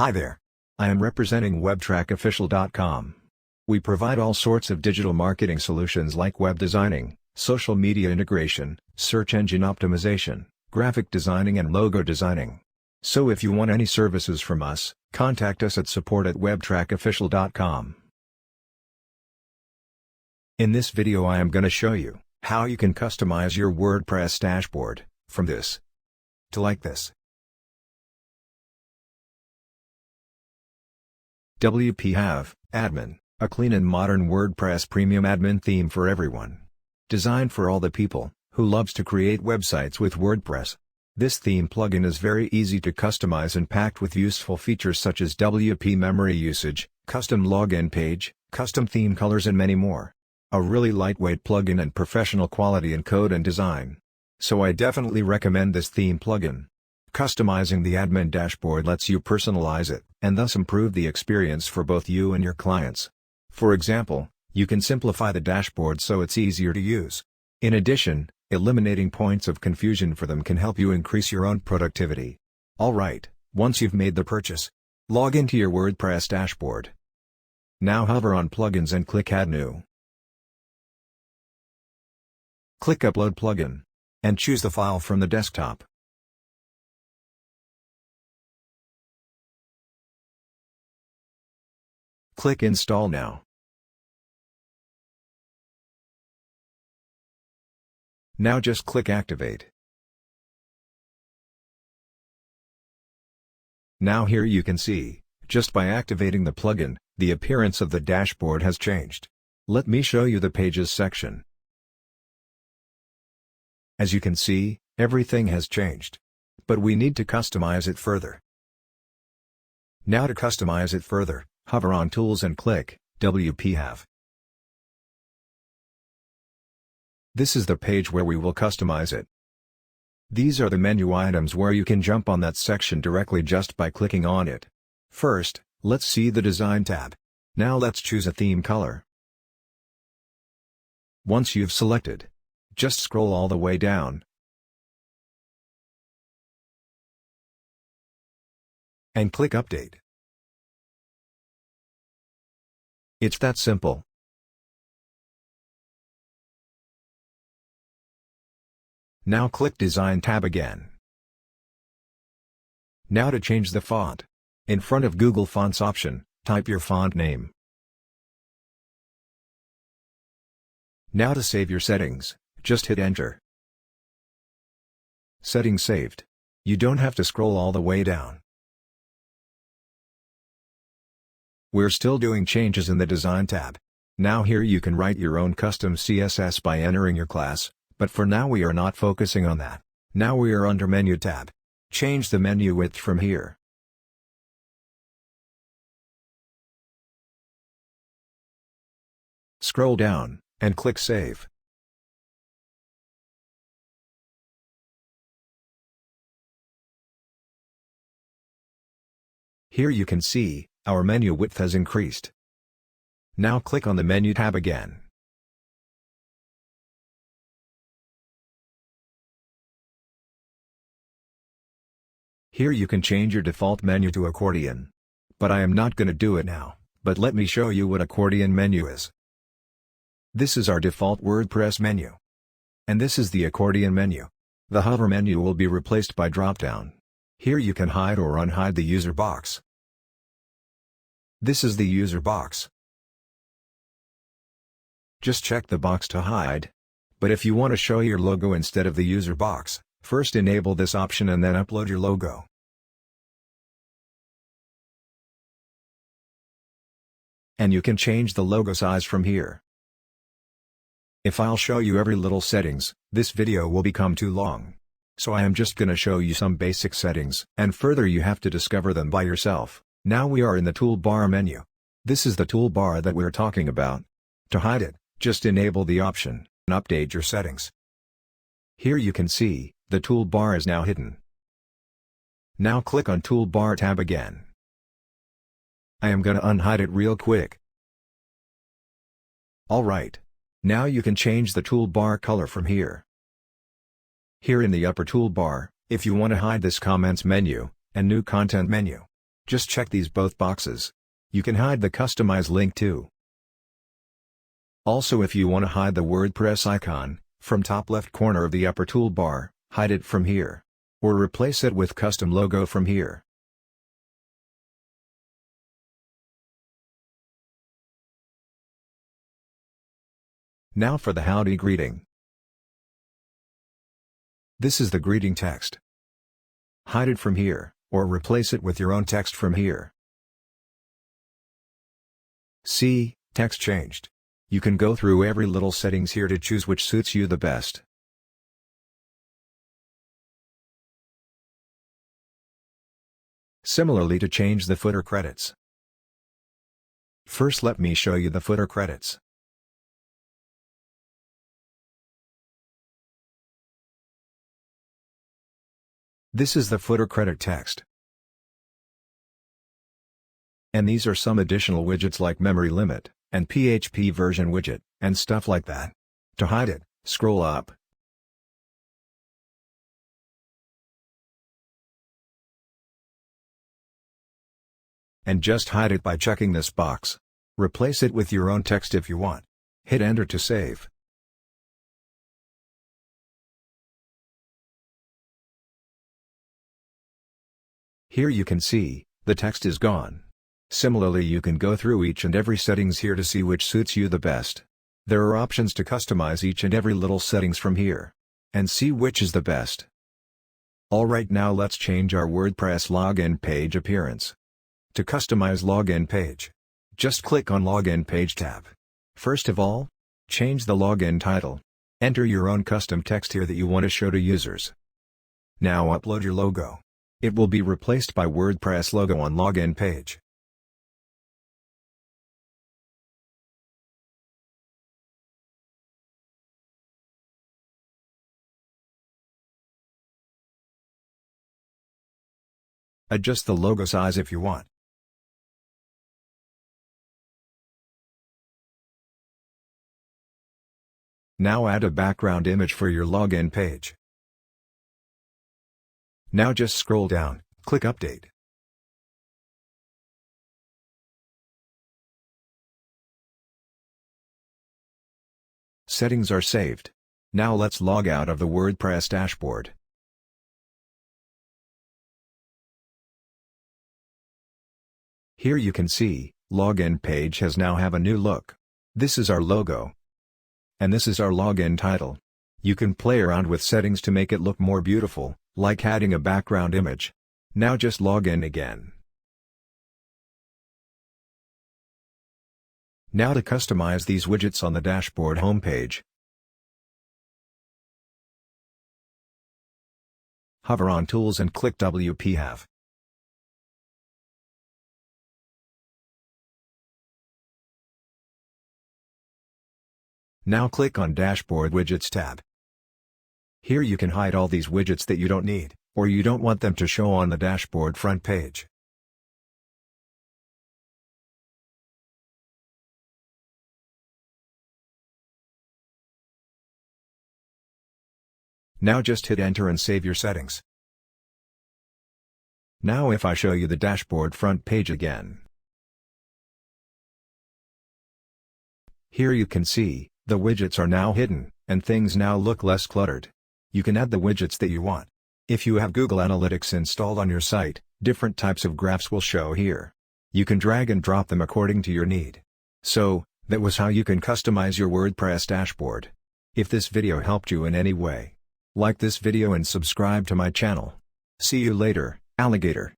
Hi there. I am representing WebTrackOfficial.com. We provide all sorts of digital marketing solutions like web designing, social media integration, search engine optimization, graphic designing and logo designing. So if you want any services from us, contact us at support@WebTrackOfficial.com. In this video I am going to show you how you can customize your WordPress dashboard from this to like this. WP Have Admin, a clean and modern WordPress premium admin theme for everyone. Designed for all the people who loves to create websites with WordPress. This theme plugin is very easy to customize and packed with useful features such as WP memory usage, custom login page, custom theme colors and many more. A really lightweight plugin and professional quality in code and design. So I definitely recommend this theme plugin. Customizing the admin dashboard lets you personalize it, and thus improve the experience for both you and your clients. For example, you can simplify the dashboard so it's easier to use. In addition, eliminating points of confusion for them can help you increase your own productivity. Alright, once you've made the purchase, log into your WordPress dashboard. Now hover on Plugins and click Add New. Click Upload Plugin. And choose the file from the desktop. Click Install Now. Now just click Activate. Now here you can see, just by activating the plugin, the appearance of the dashboard has changed. Let me show you the Pages section. As you can see, everything has changed. But we need to customize it further. Now to customize it further, hover on Tools and click WP Have. This is the page where we will customize it. These are the menu items where you can jump on that section directly just by clicking on it. First, let's see the Design tab. Now let's choose a theme color. Once you've selected, just scroll all the way down and click Update. It's that simple. Now click Design tab again. Now to change the font. In front of Google Fonts option, type your font name. Now to save your settings, just hit Enter. Settings saved. You don't have to scroll all the way down. We're still doing changes in the Design tab. Now here you can write your own custom CSS by entering your class, but for now we are not focusing on that. Now we are under Menu tab. Change the menu width from here. Scroll down, and click Save. Here you can see, our menu width has increased. Now click on the Menu tab again. Here you can change your default menu to accordion. But I am not going to do it now, but let me show you what accordion menu is. This is our default WordPress menu. And this is the accordion menu. The hover menu will be replaced by drop-down. Here you can hide or unhide the user box. This is the user box. Just check the box to hide. But if you want to show your logo instead of the user box, first enable this option and then upload your logo. And you can change the logo size from here. If I'll show you every little settings, this video will become too long. So I am just gonna show you some basic settings, and further you have to discover them by yourself. Now we are in the toolbar menu. This is the toolbar that we're talking about. To hide it, just enable the option, and update your settings. Here you can see, the toolbar is now hidden. Now click on Toolbar tab again. I am gonna unhide it real quick. Alright. Now you can change the toolbar color from here. Here in the upper toolbar, if you want to hide this Comments menu, and New Content menu. Just check these both boxes. You can hide the customize link too. Also, if you want to hide the WordPress icon, from top left corner of the upper toolbar, hide it from here. Or replace it with custom logo from here. Now for the howdy greeting. This is the greeting text. Hide it from here, or replace it with your own text from here. See, text changed. You can go through every little settings here to choose which suits you the best. Similarly, to change the footer credits. First, let me show you the footer credits. This is the footer credit text. And these are some additional widgets like memory limit, and PHP version widget, and stuff like that. To hide it, scroll up. And just hide it by checking this box. Replace it with your own text if you want. Hit enter to save. Here you can see, the text is gone. Similarly, you can go through each and every settings here to see which suits you the best. There are options to customize each and every little settings from here. And see which is the best. Alright, now let's change our WordPress login page appearance. To customize login page, just click on Login Page tab. First of all, change the login title. Enter your own custom text here that you want to show to users. Now upload your logo. It will be replaced by WordPress logo on login page. Adjust the logo size if you want. Now add a background image for your login page. Now just scroll down, click Update. Settings are saved. Now let's log out of the WordPress dashboard. Here you can see, login page has now have a new look. This is our logo. And this is our login title. You can play around with settings to make it look more beautiful, like adding a background image. Now just log in again. Now to customize these widgets on the dashboard homepage. Hover on Tools and click WP Have. Now click on Dashboard Widgets tab. Here you can hide all these widgets that you don't need, or you don't want them to show on the dashboard front page. Now just hit enter and save your settings. Now if I show you the dashboard front page again. Here you can see, the widgets are now hidden, and things now look less cluttered. You can add the widgets that you want. If you have Google Analytics installed on your site, different types of graphs will show here. You can drag and drop them according to your need. So, that was how you can customize your WordPress dashboard. If this video helped you in any way, like this video and subscribe to my channel. See you later, alligator.